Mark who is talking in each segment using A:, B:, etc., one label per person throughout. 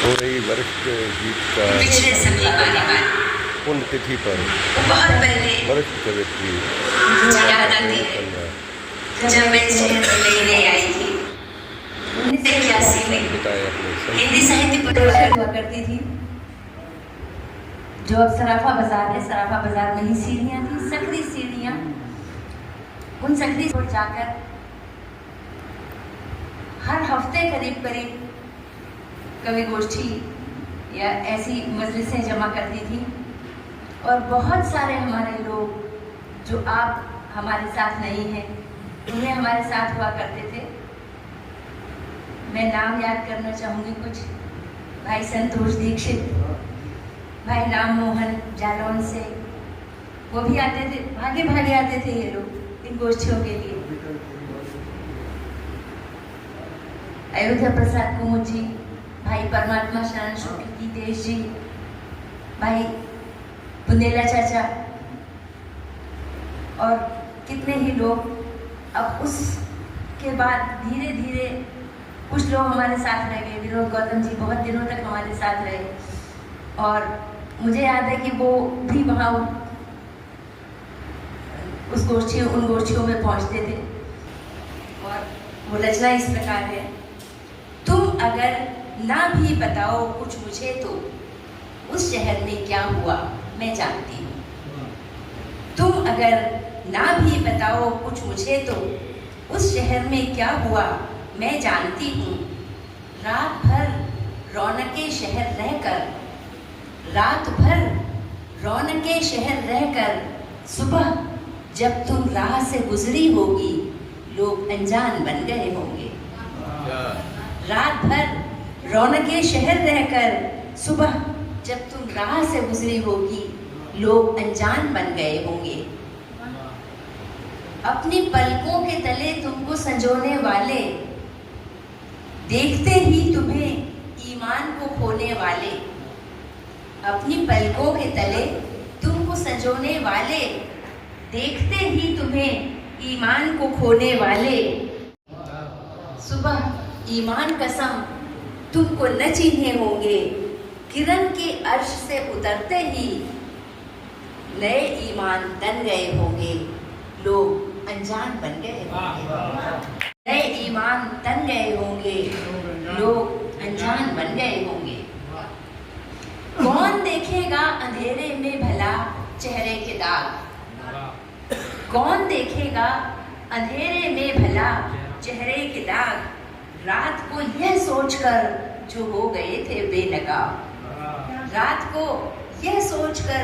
A: हो रही वरिष्ठ गीत का
B: पिछले समय
A: पुण्यतिथि पर
B: बहुत पहले
A: वरिष्ठ व्यक्ति
B: याद आती है जब मैं शहर में लेने आई थी 1981 में
A: बताया अपने
B: हिंदी साहित्य परिषद हुआ करती थी, जो अब सराफा बाजार है। सराफा बाजार में ही सीढ़ियाँ थी, सकरी सीढ़ियाँ। उन सकरी पर जाकर हर हफ्ते करीब करीब कवि गोष्ठी या ऐसी मजलिसें जमा करती थी, और बहुत सारे हमारे लोग जो आप हमारे साथ नहीं हैं, उन्हें हमारे साथ हुआ करते थे। मैं नाम याद करना चाहूँगी कुछ। भाई संतोष दीक्षित, भाई राम मोहन जालौन से, वो भी आते थे, भागे भागे आते थे ये लोग इन गोष्ठियों के लिए। अयोध्या प्रसाद कुमुद जी, भाई परमात्मा शरण शुक्ल गीतेश जी, भाई बुंदेला चाचा, और कितने ही लोग। अब उसके बाद धीरे धीरे कुछ लोग हमारे साथ रह गए। विनोद गौतम जी बहुत दिनों तक हमारे साथ रहे, और मुझे याद है कि वो भी वहाँ उन गोष्ठियों में पहुँचते थे। और वो रचना इस प्रकार है। तुम अगर ना भी बताओ कुछ मुझे तो उस शहर में क्या हुआ मैं जानती हूँ। तुम अगर ना भी बताओ कुछ मुझे तो उस शहर में क्या हुआ मैं जानती हूँ। रात भर रौनके शहर रहकर, रात भर रौनके शहर रहकर, सुबह जब तुम राह से गुजरी होगी लोग अनजान बन गए होंगे। रात भर रौनके शहर रहकर, सुबह जब तुम राह से गुजरी होगी लोग अनजान बन गए होंगे। अपनी पलकों के तले तुमको संजोने वाले, देखते ही तुम्हें ईमान को खोने वाले। अपनी पलकों के तले तुमको संजोने वाले, देखते ही तुम्हें ईमान को खोने वाले। सुबह ईमान कसम तुमको न चिन्हे होंगे, किरण के अर्श से उतरते ही नए ईमान तन गए होंगे लोग अनजान बन गए होंगे। नए ईमान तन गए होंगे लोग अनजान बन गए होंगे। कौन देखेगा अंधेरे में भला चेहरे के दाग। कौन देखेगा अंधेरे में भला चेहरे के दाग। रात को यह सोचकर जो हो गए थे बेनकाब। रात को यह सोचकर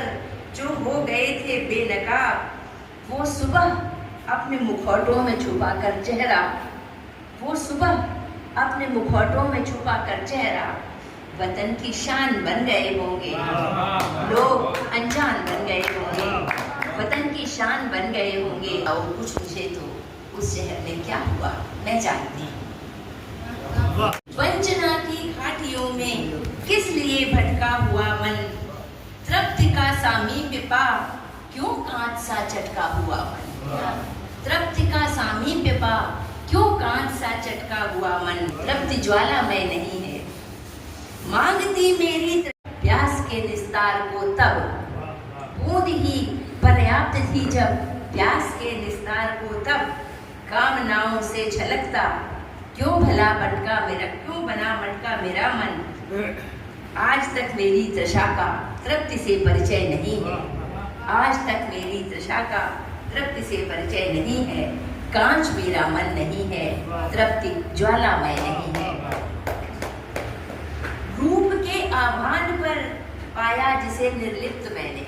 B: जो हो गए थे बेनकाब। वो सुबह अपने मुखौटों में छुपाकर चेहरा, वो सुबह अपने मुखौटों में छुपाकर चेहरा वतन की शान बन गए होंगे लोग अनजान बन गए होंगे। वतन की शान बन गए होंगे। और कुछ मुझे तो उस शहर में क्या हुआ मैं जानती हूँ। वंचना की घाटियों में किस लिए भटका हुआ मन। तृप्ति का सामीप्य पा क्यों कांच सा चटका हुआ मन। तृप्ति का सामीप्य पा क्यों कांच सा चटका हुआ मन। तृप्ति ज्वाला में नहीं है मांगती मेरी प्यास के निस्तार को तब। बूंद ही पर्याप्त थी जब प्यास के निस्तार को तब। कामनाओं से छलकता क्यों भला भटका मेरा, क्यों बना मटका मेरा मन। आज तक मेरी तृषा का तृप्ति से परिचय नहीं है। आज तक मेरी तृषा का तृप्ति से परिचय नहीं है। कांच मेरा मन नहीं है, तृप्ति ज्वालामय नहीं है। रूप के आह्वान पर पाया जिसे निर्लिप्त मैंने।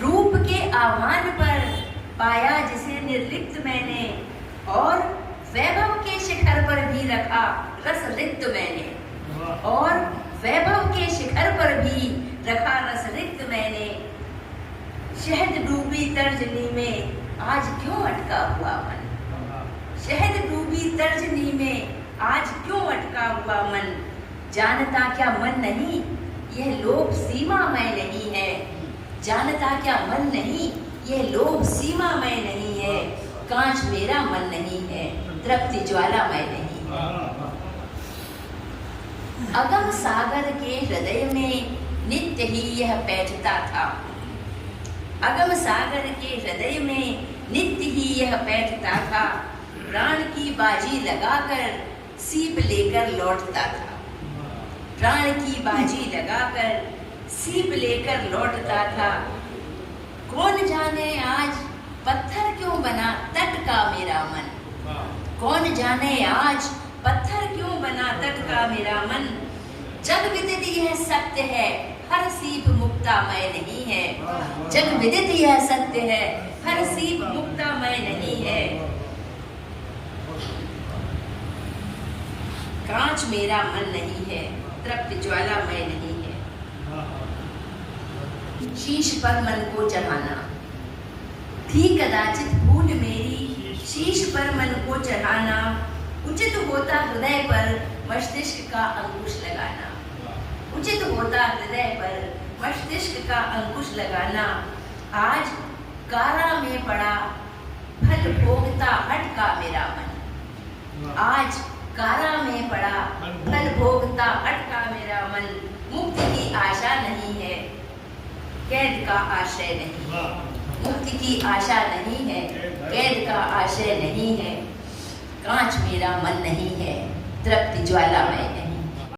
B: रूप के आह्वान पर पाया जिसे निर्लिप्त मैंने। और वैभव के शिखर पर भी रखा रस रिक्त मैंने। और वैभव के शिखर पर भी रखा रस रिक्त मैंने। शहद डूबी तर्जनी में आज क्यों अटका हुआ मन। शहद डूबी तर्जनी में आज क्यों अटका हुआ मन। जानता क्या मन नहीं यह लोभ सीमामय नहीं है। जानता क्या मन नहीं यह लोभ सीमामय नहीं है। कांच मेरा मन नहीं है, तृप्ति ज्वालामय नहीं है। अगम सागर के हृदय में नित्य ही यह बैठता था। अगम सागर के हृदय में नित्य ही यह बैठता था। प्राण की बाजी लगाकर सीप लेकर लौटता था। प्राण की बाजी लगाकर सीप लेकर लौटता था। कौन जाने आज पत्थर क्यों बना तट का मेरा मन। कौन जाने आज पत्थर क्यों बना तट का मेरा मन। जग विदित यह सत्य है, हर सीप मुक्तामय नहीं है। जग विदित यह सत्य है, हर सीप मुक्तामय नहीं है। कांच मेरा मन नहीं है, तृप्त ज्वालामय नहीं है। शीश पर मन को चढ़ाना थी कदाचित भूल मेरी। शीश पर मन को चढ़ाना उचित होता, हृदय पर मस्तिष्क का अंकुश लगाना। उचित होता हृदय पर मस्तिष्क का अंकुश लगाना। आज कारा में पड़ा फल भोगता हटका मेरा मन। आज कारा में पड़ा फल भोगता हटका मेरा मन। मुक्ति की आशा नहीं है, कैद का आशय नहीं। मुक्ति की आशा नहीं है, कैद का आशय नहीं है। कांच मेरा मन नहीं है, तृप्ति ज्वाला में है।